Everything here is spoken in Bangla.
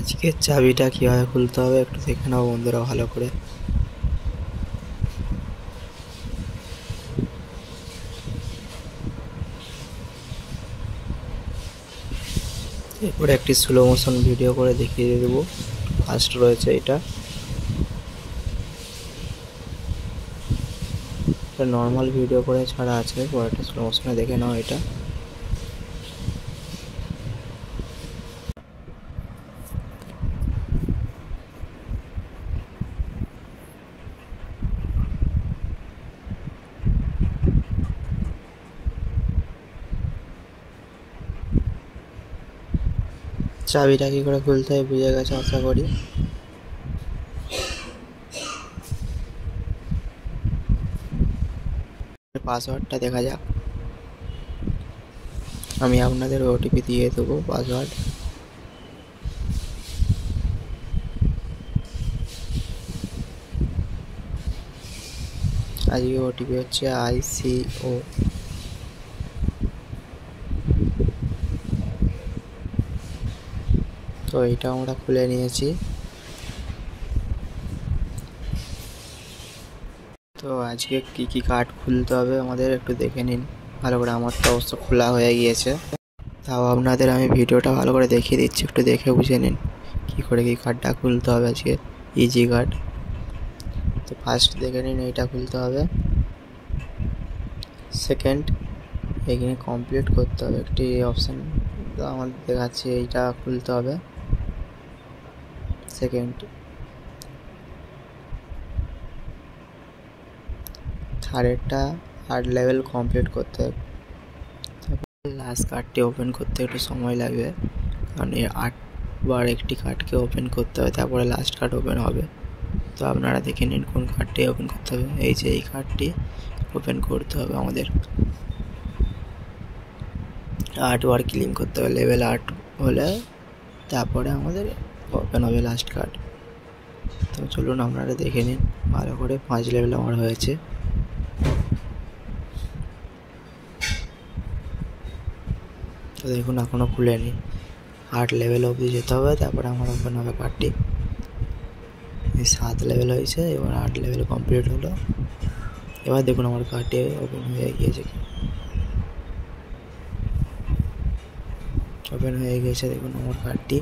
আজকে চাবিটা কিভাবে খুলতে হবে একটু দেখে নাও বন্ধুরা ভালো করে। এরপরে একটি স্লো মোশন ভিডিও করে দেখিয়ে দেবো। ফার্স্ট রয়েছে এটা নর্মাল ভিডিও করে ছাড়া আছে, পরেরটা স্লো মোশনে দেখে নাও। এটা চাবিটা কি করে খুলতে হয় বুঝে গেছে আশা করি। পাসওয়ার্ডটা দেখা যাক, আমি আপনাদের ওটিপি দিয়ে দেবো পাসওয়ার্ড। আজকে ওটিপি হচ্ছে ICO। তো এটা আমরা খুলে নিয়েছি। তো আজকে কি কি কার্ড খুলতে হবে আমাদের একটু দেখে নিন ভালো করে। আমার তো অবশ্য খোলা হয়ে গিয়েছে, তাও আপনাদের আমি ভিডিওটা ভালো করে দেখিয়ে দিচ্ছি, একটু দেখে বুঝে নিন কী করে কি কার্ডটা খুলতে হবে আজকে। Easy card. তো ফার্স্ট দেখে নিন এইটা খুলতে হবে। সেকেন্ড এখানে কমপ্লিট করতে হবে, একটি অপশান আমাদের দেখাচ্ছে, এইটা খুলতে হবে সেকেন্ড। থার্ডেরটা 8 লেভেল কমপ্লিট করতে হবে। লাস্ট কার্ডটি ওপেন করতে একটু সময় লাগবে, কারণ এই 8বার একটি কার্ডকে ওপেন করতে হবে, তারপরে লাস্ট কার্ড ওপেন হবে। তো আপনারা দেখে নিন কোন কার্ডটি ওপেন করতে হবে। এই যে এই কার্ডটি ওপেন করতে হবে আমাদের। 8বার ক্লিন করতে হবে, লেভেল 8 হলে তারপরে আমাদের ওপেন হবে লাস্ট কার্ড। তো চলুন আপনারা দেখে নিন ভালো করে। 5 লেভেল আমার হয়েছে। তো দেখুন এখনও খুলেনি, 8 লেভেল অবধি যেতে হবে, তারপরে আমার ওপেন হবে কার্ডটি। এই 7 লেভেল হয়েছে, এবার 8 লেভেল কমপ্লিট হলো। এবার দেখুন আমার কার্ডটি ওপেন হয়ে গিয়েছে। ওপেন হয়ে গেছে দেখুন আমার কার্ডটি।